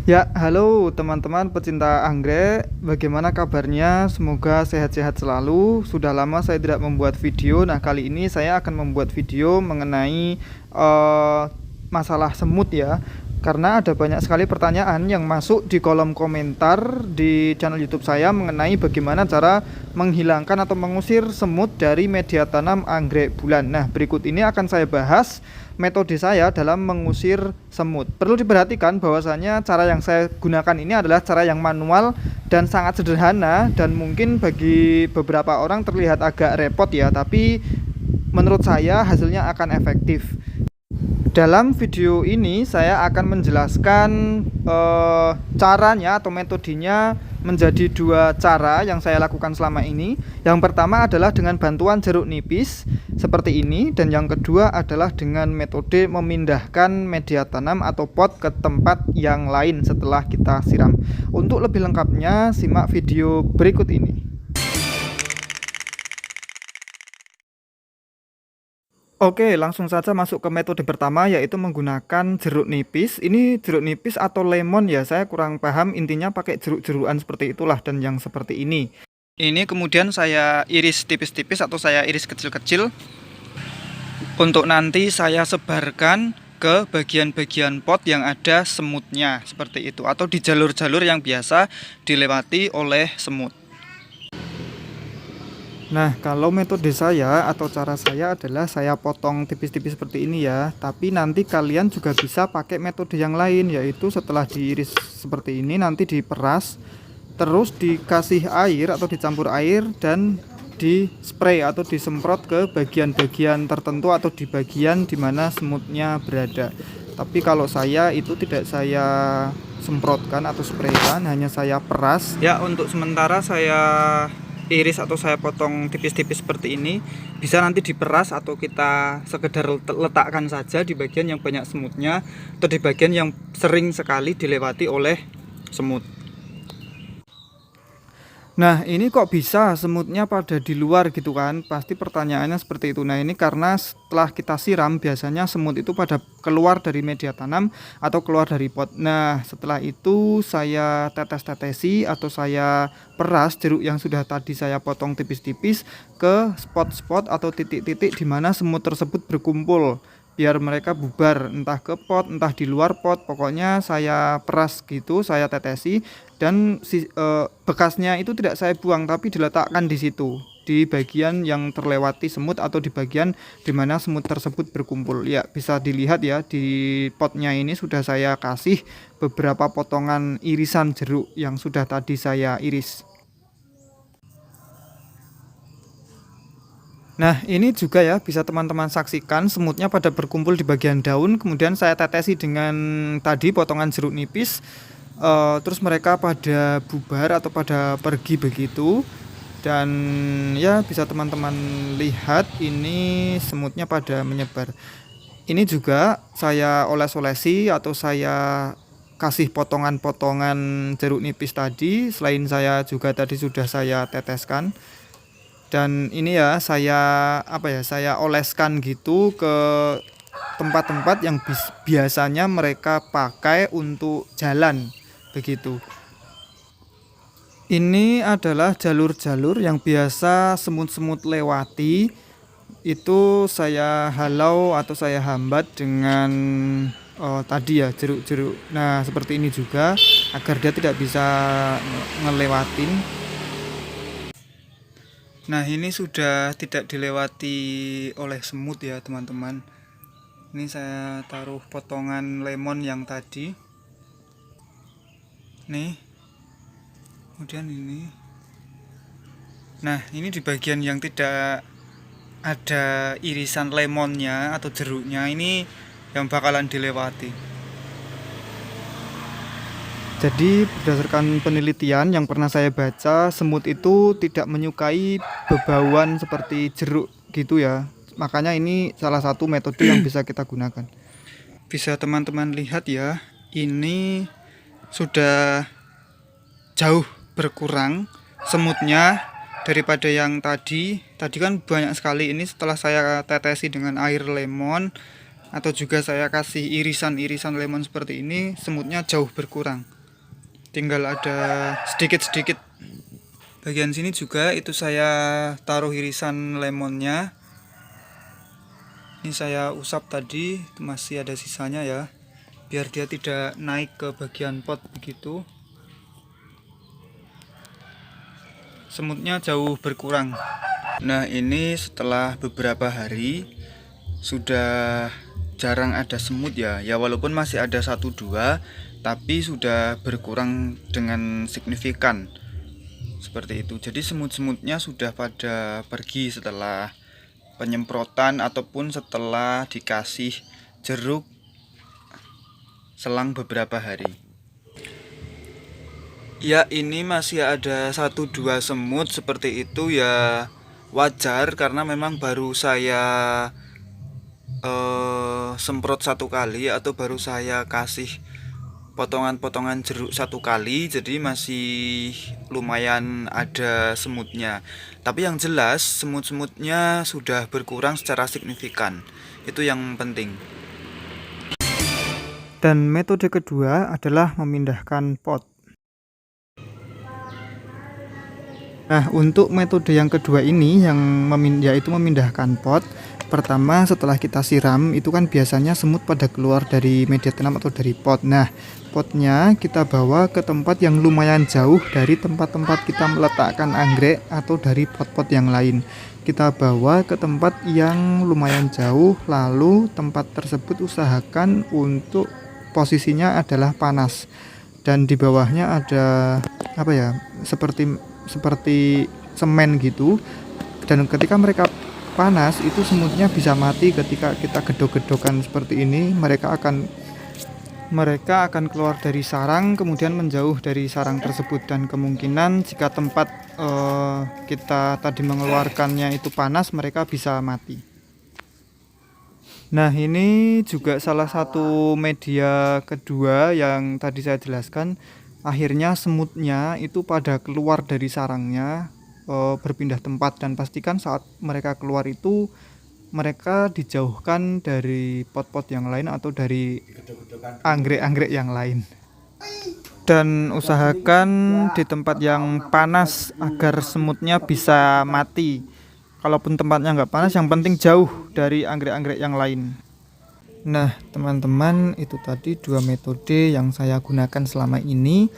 Ya, halo teman-teman pecinta anggrek. Bagaimana kabarnya? Semoga sehat-sehat selalu. Sudah lama saya tidak membuat video. Nah, kali ini saya akan membuat video mengenai eh, masalah semut ya. Karena ada banyak sekali pertanyaan yang masuk di kolom komentar di channel YouTube saya mengenai bagaimana cara menghilangkan atau mengusir semut dari media tanam anggrek bulan. Nah, berikut ini akan saya bahas metode saya dalam mengusir semut. Perlu diperhatikan bahwasanya cara yang saya gunakan ini adalah cara yang manual dan sangat sederhana, dan mungkin bagi beberapa orang terlihat agak repot ya, tapi menurut saya hasilnya akan efektif. Dalam video ini saya akan menjelaskan caranya atau metodenya menjadi dua cara yang saya lakukan selama ini. Yang pertama adalah dengan bantuan jeruk nipis seperti ini, dan yang kedua adalah dengan metode memindahkan media tanam atau pot ke tempat yang lain setelah kita siram. Untuk lebih lengkapnya simak video berikut ini. Oke, langsung saja masuk ke metode pertama, yaitu menggunakan jeruk nipis. Ini jeruk nipis atau lemon ya, saya kurang paham, intinya pakai jeruk-jerukan seperti itulah dan yang seperti ini. Ini kemudian saya iris tipis-tipis atau saya iris kecil-kecil untuk nanti saya sebarkan ke bagian-bagian pot yang ada semutnya seperti itu, atau di jalur-jalur yang biasa dilewati oleh semut. Nah, kalau metode saya atau cara saya adalah saya potong tipis-tipis seperti ini ya. Tapi nanti kalian juga bisa pakai metode yang lain, yaitu setelah diiris seperti ini nanti diperas, terus dikasih air atau dicampur air dan di spray atau disemprot ke bagian-bagian tertentu atau di bagian dimana semutnya berada. Tapi kalau saya itu tidak saya semprotkan atau spraykan, hanya saya peras. Ya, untuk sementara saya iris atau saya potong tipis-tipis seperti ini. Bisa nanti diperas atau kita sekedar letakkan saja di bagian yang banyak semutnya atau di bagian yang sering sekali dilewati oleh semut. Nah, ini kok bisa semutnya pada di luar gitu kan? Pasti pertanyaannya seperti itu. Nah, ini karena setelah kita siram biasanya semut itu pada keluar dari media tanam atau keluar dari pot. Nah, setelah itu saya tetes-tetesi atau saya peras jeruk yang sudah tadi saya potong tipis-tipis ke spot-spot atau titik-titik di mana semut tersebut berkumpul, biar mereka bubar entah ke pot entah di luar pot. Pokoknya saya peras gitu, saya tetesi, dan bekasnya itu tidak saya buang tapi diletakkan di situ di bagian yang terlewati semut atau di bagian di mana semut tersebut berkumpul. Ya, bisa dilihat ya, di potnya ini sudah saya kasih beberapa potongan irisan jeruk yang sudah tadi saya iris. Nah, ini juga ya bisa teman-teman saksikan semutnya pada berkumpul di bagian daun, kemudian saya tetesi dengan tadi potongan jeruk nipis, terus mereka pada bubar atau pada pergi begitu. Dan ya bisa teman-teman lihat ini semutnya pada menyebar. Ini juga saya oles-olesi atau saya kasih potongan-potongan jeruk nipis tadi, selain saya juga tadi sudah saya teteskan. Dan ini ya saya oleskan gitu ke tempat-tempat yang biasanya mereka pakai untuk jalan begitu. Ini adalah jalur-jalur yang biasa semut-semut lewati. Itu saya halau atau saya hambat dengan tadi ya jeruk-jeruk. Nah, seperti ini juga agar dia tidak bisa ngelewatin. Nah, ini sudah tidak dilewati oleh semut ya teman-teman. Ini saya taruh potongan lemon yang tadi. Nih. Kemudian ini. Nah, ini di bagian yang tidak ada irisan lemonnya atau jeruknya, ini yang bakalan dilewati. Jadi berdasarkan penelitian yang pernah saya baca, semut itu tidak menyukai bebauan seperti jeruk gitu ya. Makanya ini salah satu metode yang bisa kita gunakan. Bisa teman-teman lihat ya, ini sudah jauh berkurang semutnya daripada yang tadi. Tadi kan banyak sekali, ini setelah saya tetesi dengan air lemon atau juga saya kasih irisan-irisan lemon seperti ini, semutnya jauh berkurang. tinggal ada sedikit-sedikit. Bagian sini juga itu saya taruh irisan lemonnya. Ini saya usap tadi, masih ada sisanya ya, biar dia tidak naik ke bagian pot begitu. Semutnya jauh berkurang. Nah, ini setelah beberapa hari sudah jarang ada semut ya. Ya walaupun masih ada 1-2, tapi sudah berkurang dengan signifikan. Seperti itu. Jadi semut-semutnya sudah pada pergi setelah penyemprotan ataupun setelah dikasih jeruk selang beberapa hari. Ya, ini masih ada 1-2 semut seperti itu ya, wajar karena memang baru saya semprot 1 kali atau baru saya kasih potongan-potongan jeruk 1 kali, jadi masih lumayan ada semutnya. Tapi yang jelas semut-semutnya sudah berkurang secara signifikan, itu yang penting. Dan metode kedua adalah memindahkan pot. Nah, untuk metode yang kedua ini yaitu memindahkan pot. Pertama, setelah kita siram itu kan biasanya semut pada keluar dari media tanam atau dari pot. Nah, potnya kita bawa ke tempat yang lumayan jauh dari tempat-tempat kita meletakkan anggrek atau dari pot-pot yang lain. Kita bawa ke tempat yang lumayan jauh, lalu tempat tersebut usahakan untuk posisinya adalah panas dan di bawahnya ada seperti semen gitu. Dan ketika mereka panas itu semutnya bisa mati. Ketika kita gedok-gedokan seperti ini, mereka akan keluar dari sarang, kemudian menjauh dari sarang tersebut. Dan kemungkinan jika tempat kita tadi mengeluarkannya itu panas, mereka bisa mati. Nah, ini juga salah satu media kedua yang tadi saya jelaskan. Akhirnya semutnya itu pada keluar dari sarangnya, berpindah tempat, dan pastikan saat mereka keluar itu mereka dijauhkan dari pot-pot yang lain atau dari anggrek-anggrek yang lain. Dan usahakan di tempat yang panas agar semutnya bisa mati. Kalaupun tempatnya nggak panas, yang penting jauh dari anggrek-anggrek yang lain. Nah, teman-teman, itu tadi 2 metode yang saya gunakan selama ini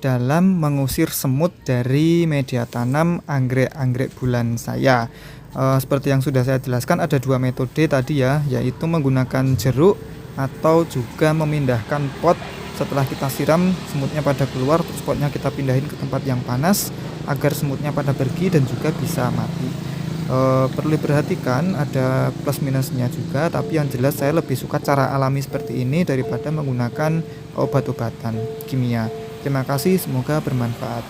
dalam mengusir semut dari media tanam anggrek-anggrek bulan saya. Seperti yang sudah saya jelaskan, ada 2 metode tadi ya, yaitu menggunakan jeruk atau juga memindahkan pot. Setelah kita siram, semutnya pada keluar, terus potnya kita pindahin ke tempat yang panas agar semutnya pada pergi dan juga bisa mati. Perlu diperhatikan ada plus minusnya juga, tapi yang jelas saya lebih suka cara alami seperti ini daripada menggunakan obat-obatan kimia. Terima kasih, semoga bermanfaat.